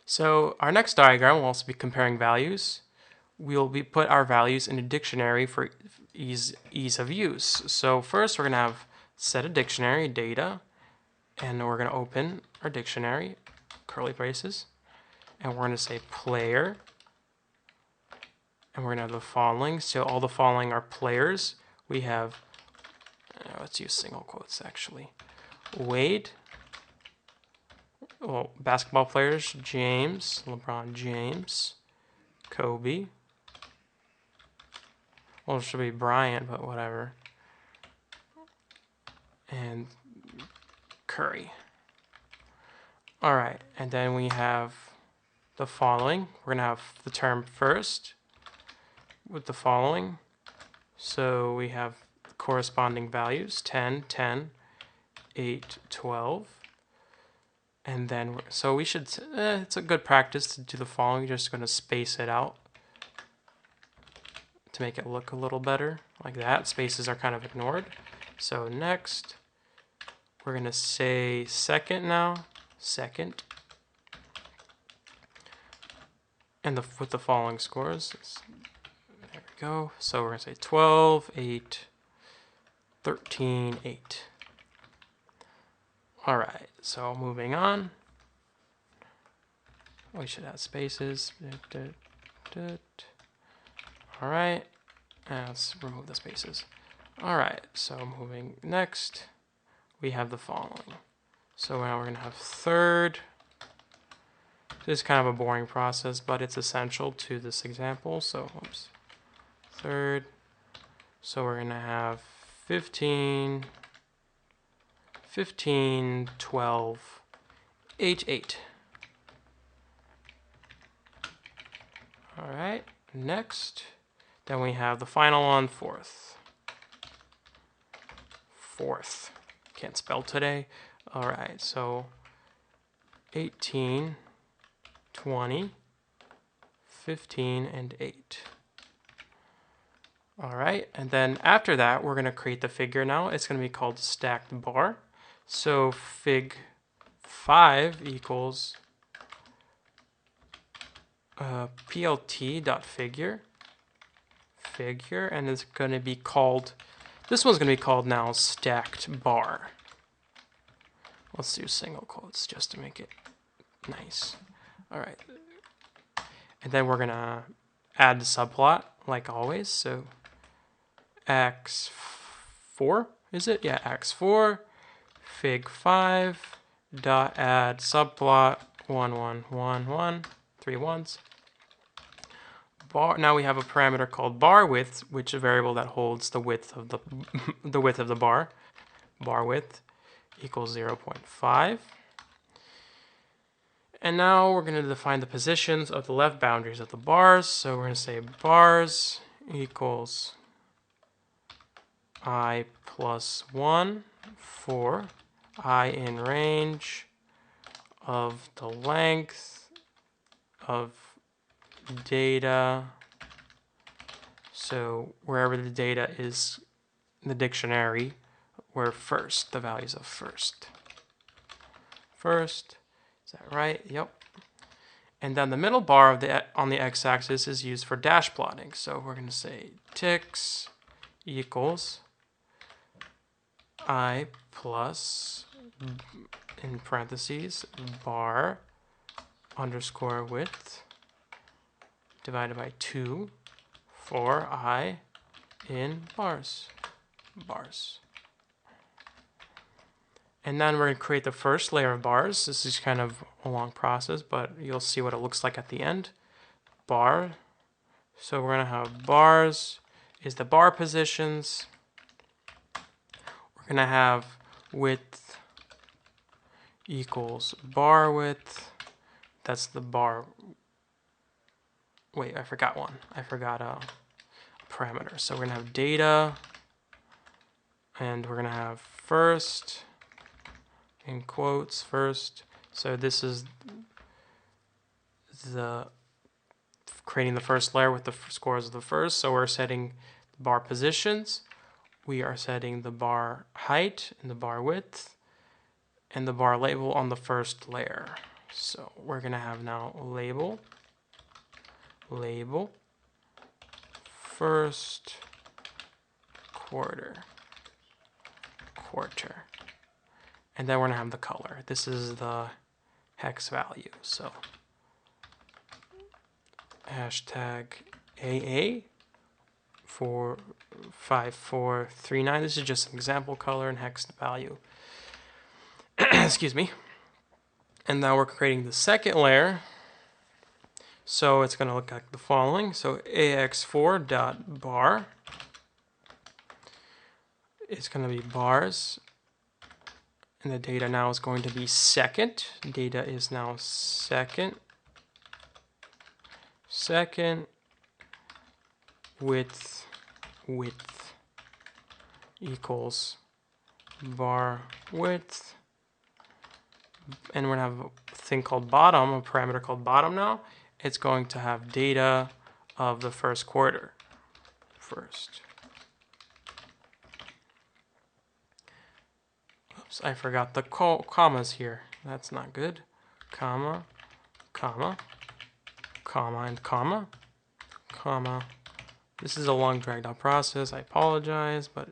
So our next diagram will also be comparing values. We'll put our values in a dictionary for ease of use. So first we're going to have set a dictionary, data, and we're going to open our dictionary, curly braces, and we're going to say player, and we're going to have the following. So all the following are players. We have, let's use single quotes actually. Wade, well, basketball players, James, LeBron James, Kobe. Well, it should be Bryant, but whatever. And Curry. All right, and then we have the following. We're gonna have the term first with the following. So we have corresponding values, 10, 10, 8, 12. And then, so we should, it's a good practice to do the following. You're just gonna space it out to make it look a little better, like that. Spaces are kind of ignored. So next, we're gonna say second now, second. And with the following scores, there we go. So we're gonna say 12, 8, 13, 8. All right, so moving on. We should have spaces. All right, and let's remove the spaces. All right, so moving next, we have the following. So now we're gonna have third. This is kind of a boring process, but it's essential to this example. So, oops, third. So we're gonna have 15, 15, 12, 8, 8. All right, next. Then we have the final one, fourth. Fourth. Can't spell today. All right, so 18, 20, 15, and 8. All right, and then after that, we're going to create the figure now. It's going to be called stacked bar. So fig 5 equals plt.figure, figure, and it's going to be called, this one's going to be called now stacked bar. Let's do single quotes just to make it nice. All right. And then we're going to add the subplot like always. So x4, is it? Yeah, x4, fig 5, dot add subplot 1, 1, 1, 1, 3 ones. Bar, now we have a parameter called bar width, which is a variable that holds the width of the width of the bar. Bar width equals 0.5. And now we're going to define the positions of the left boundaries of the bars. So we're going to say bars equals I plus 1 for I in range of the length of data. So wherever the data is in the dictionary, where first, the values of first. First, is that right? Yep. And then the middle bar of on the x-axis is used for dash plotting. So we're going to say ticks equals I plus, in parentheses, bar underscore width divided by 2 for I in bars. And then we're going to create the first layer of bars. This is kind of a long process, but you'll see what it looks like at the end. Bar. So we're going to have bars is the bar positions. We're going to have width equals bar width. That's the bar. Wait, I forgot one. I forgot a parameter. So we're going to have data, and we're going to have first, in quotes, first. So this is the creating the first layer with the scores of the first. So we're setting the bar positions. We are setting the bar height and the bar width and the bar label on the first layer. So we're gonna have now label, first quarter, and then we're gonna have the color. This is the hex value. So hashtag AA 45439. This is just an example color and hex value. Excuse me. And now we're creating the second layer. So it's going to look like the following. So ax4.bar is going to be bars. And the data now is going to be second. Data is now second. Second width equals bar width. And we're going to have a thing called bottom, a parameter called bottom now. It's going to have data of the first quarter. Oops, I forgot the commas here. That's not good. Comma, comma, comma, and comma, comma. This is a long dragged out process. I apologize, but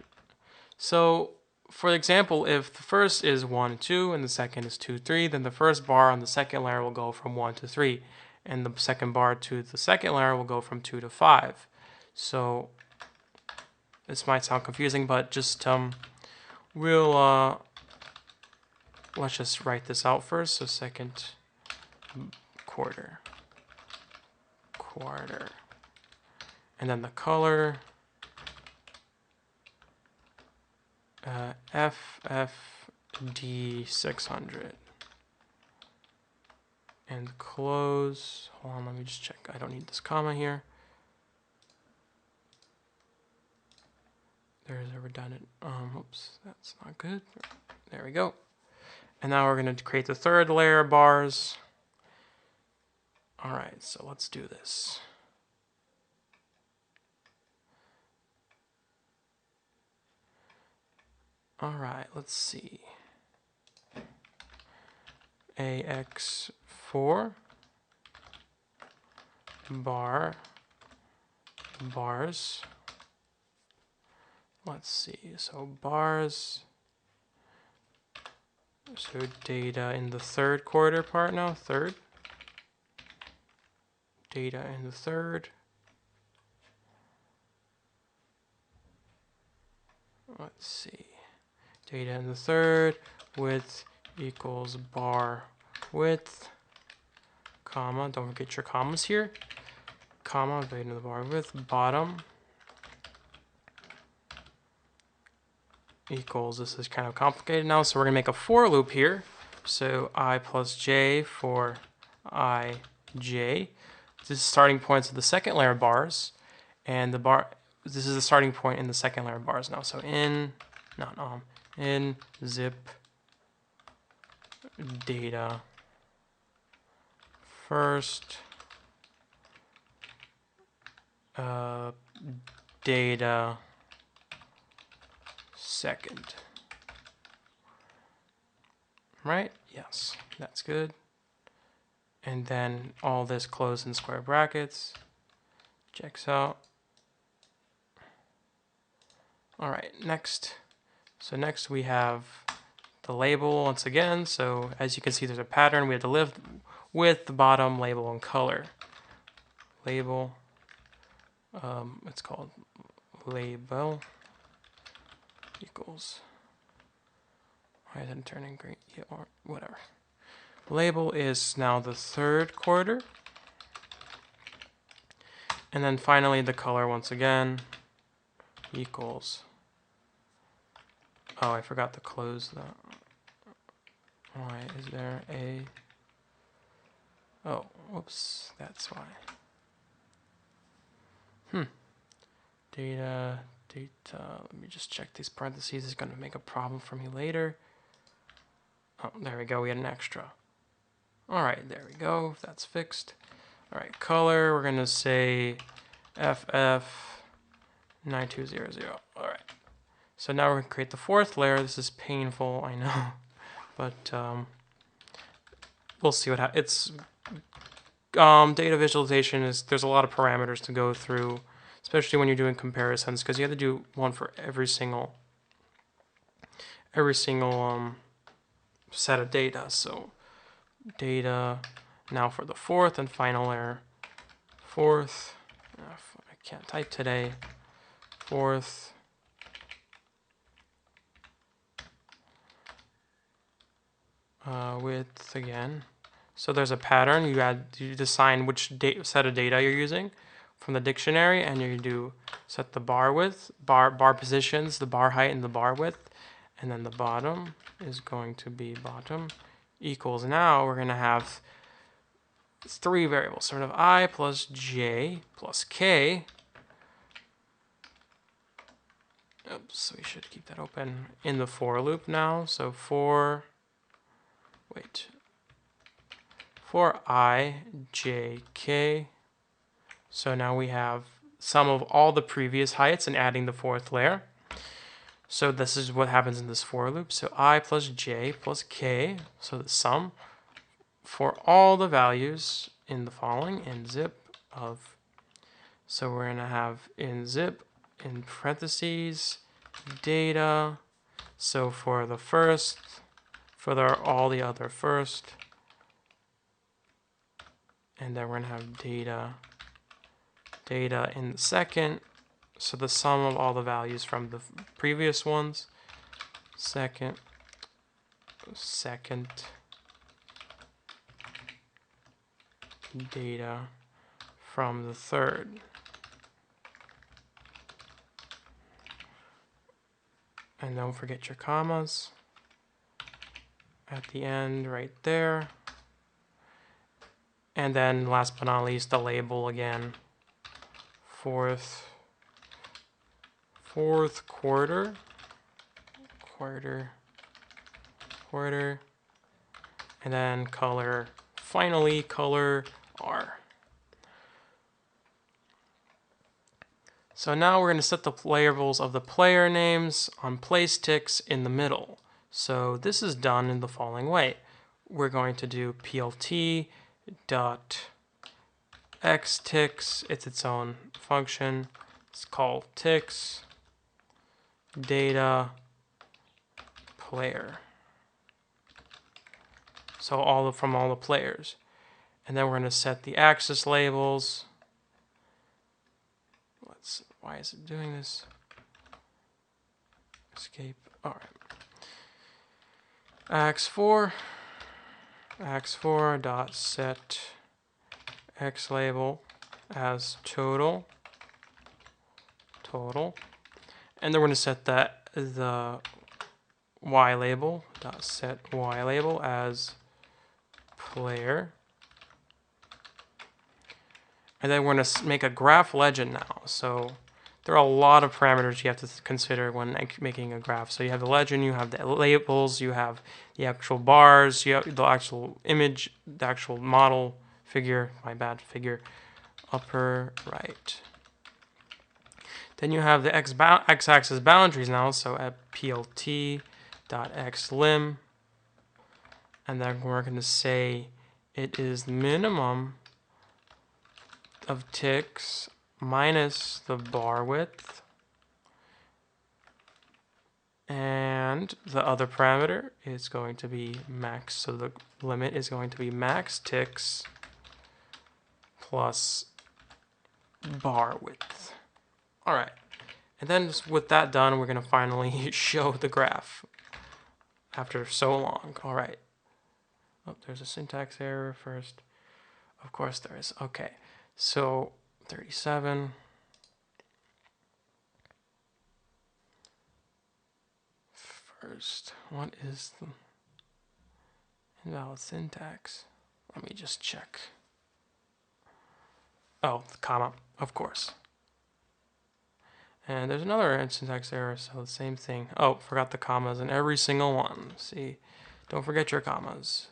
so for example, if the first is 1, 2, and the second is 2, 3, then the first bar on the second layer will go from 1 to 3, and the second bar to the second layer will go from 2 to 5. So this might sound confusing, but just let's just write this out first. So second quarter, and then the color. FFD600 and close. Hold on, let me just check. I don't need this comma here. There's a redundant. Oops, that's not good. There we go. And now we're going to create the third layer of bars. All right, so let's do this. All right, let's see. AX4 bars. Let's see. So bars. So data in the third quarter part now. Third. Data in the third. Let's see. Data in the third, width equals bar width, comma, don't forget your commas here, comma, data in the bar width, bottom equals, this is kind of complicated now, so we're going to make a for loop here. So I plus j for I, j. This is starting points of the second layer bars, and this is the starting point in the second layer bars now. So in zip data first, data second. Right? Yes, that's good. And then all this closed in square brackets. Checks out. All right, next. So next we have the label once again. So as you can see, there's a pattern. We have to live with the bottom, label, and color. Label. It's called label equals. Why is it turning green? Yeah, or whatever. Label is now the third quarter. And then finally the color once again equals. Oh, I forgot to close that. Why is there a... Oh, whoops, that's why. Data, let me just check these parentheses. It's going to make a problem for me later. Oh, there we go, we had an extra. All right, there we go, that's fixed. All right, color, we're going to say FF9200. All right. So now we're going to create the fourth layer. This is painful, I know, but we'll see what it's data visualization is, there's a lot of parameters to go through, especially when you're doing comparisons, because you have to do one for every single set of data. So data now for the fourth and final layer. Fourth, I can't type today. Fourth width again. So there's a pattern. You define which set of data you're using from the dictionary, and you do set the bar width, bar positions, the bar height, and the bar width, and then the bottom is going to be bottom equals. Now we're going to have three variables. So we're going to have I plus j plus k. Oops, so we should keep that open in the for loop now. So for I, j, k. So now we have sum of all the previous heights and adding the fourth layer. So this is what happens in this for loop. So I plus j plus k, so the sum for all the values in the following in zip of. So we're going to have in zip, in parentheses, data. So for the first, all the other first, and then we're going to have data in the second. So the sum of all the values from the previous ones, second, data from the third. And don't forget your commas at the end right there. And then last but not least, the label again. Fourth quarter. And then color, finally color R. So now we're going to set the labels of the player names on place ticks in the middle. So this is done in the following way. We're going to do plt dot x ticks. It's its own function. It's called ticks data player. So from all the players. And then we're going to set the axis labels. Why is it doing this? Escape. All right. Ax4 dot set x label as total, and then we're going to set the y label dot set y label as player. And then we're going to make a graph legend now. So there are a lot of parameters you have to consider when making a graph. So you have the legend, you have the labels, you have the actual bars, you have the actual image, the actual model figure, figure, upper right. Then you have the x-axis boundaries now. So at plt.xlim, and then we're going to say it is minimum of ticks minus the bar width, and the other parameter is going to be max. So the limit is going to be max ticks plus bar width. All right, and then with that done, we're going to finally show the graph after so long. All right. Oh, there's a syntax error first. Of course there is. Okay. So 37. First, what is the invalid syntax? Let me just check. Oh, the comma, of course. And there's another syntax error, so the same thing. Oh, forgot the commas in every single one. See, don't forget your commas.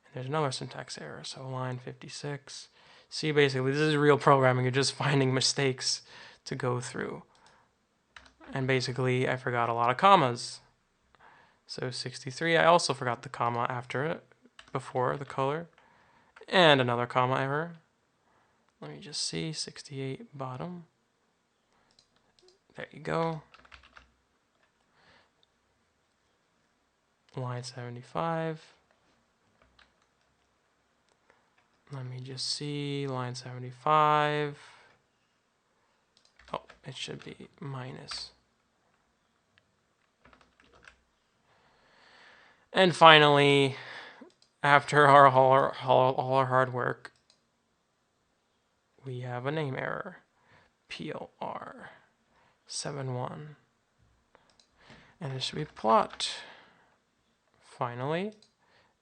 And there's another syntax error, so line 56. See, basically, this is real programming. You're just finding mistakes to go through. And basically, I forgot a lot of commas. So 63, I also forgot the comma after it. before the color. And another comma error. Let me just see, 68 bottom. There you go. Line 75. Let me just see, line 75. Oh, it should be minus. And finally, after all our hard work, we have a name error, PLR71. And it should be plot. Finally,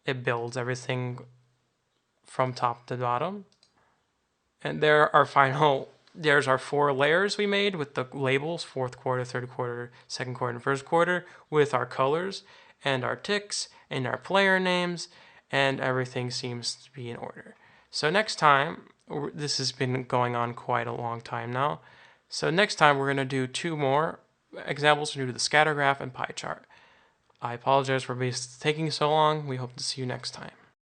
it builds everything from top to bottom. And there's our 4 layers we made with the labels, fourth quarter, third quarter, second quarter, and first quarter, with our colors and our ticks and our player names, and everything seems to be in order. So next time, this has been going on quite a long time now. So next time we're going to do 2 more examples to do the scatter graph and pie chart. I apologize for taking so long. We hope to see you next time.